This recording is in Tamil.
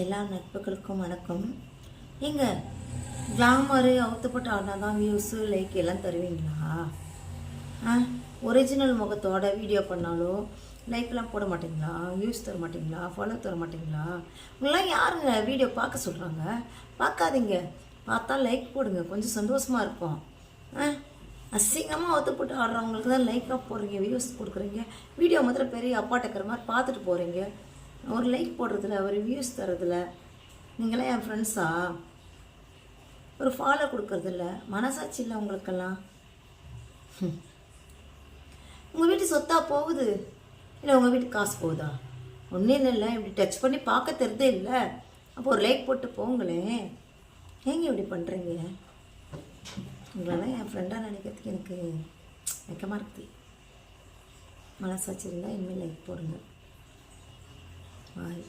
எல்லா நட்புகளுக்கும் வணக்கம். எங்க கிளாமரு அவுத்துப்பட்டு ஆடினா தான் வியூஸு லைக் எல்லாம் தருவீங்களா? ஒரிஜினல் முகத்தோட வீடியோ பண்ணாலும் லைக்லாம் போட மாட்டிங்களா? வியூஸ் தர மாட்டிங்களா? ஃபாலோ தர மாட்டிங்களா? உங்களாம் யாருங்க வீடியோ பார்க்க சொல்கிறாங்க? பார்க்காதீங்க, பார்த்தா லைக் போடுங்க, கொஞ்சம் சந்தோஷமாக இருக்கும். அசிங்கமாக ஒத்துப்பட்டு ஆடுறவங்களுக்கு தான் லைக்காக போடுறீங்க, வியூஸ் கொடுக்குறீங்க. வீடியோ மாத்திரம் பெரிய அப்பாட்டக்கிற மாதிரி பார்த்துட்டு போகிறீங்க. ஒரு லைக் போடுறதில்ல, ஒரு வியூஸ் தரதில்ல. நீங்களாம் என் ஃப்ரெண்ட்ஸா? ஒரு ஃபாலோ கொடுக்கறதில்ல. மனசாட்சி இல்லை உங்களுக்கெல்லாம்? உங்கள் வீட்டு சொத்தா போகுது இல்லை உங்கள் வீட்டுக்கு காசு போகுதா? ஒன்றும் இல்லை, இப்படி டச் பண்ணி பார்க்க தெரிதே இல்லை. அப்போ ஒரு லைக் போட்டு போங்களேன். ஏங்க இப்படி பண்ணுறீங்க? உங்களெல்லாம் என் ஃப்ரெண்டாக நினைக்கிறதுக்கு எனக்கு வெக்கமாக இருக்குது. மனசாட்சி இருந்தால் இனிமேல் லைக் போடுங்க. பாய்.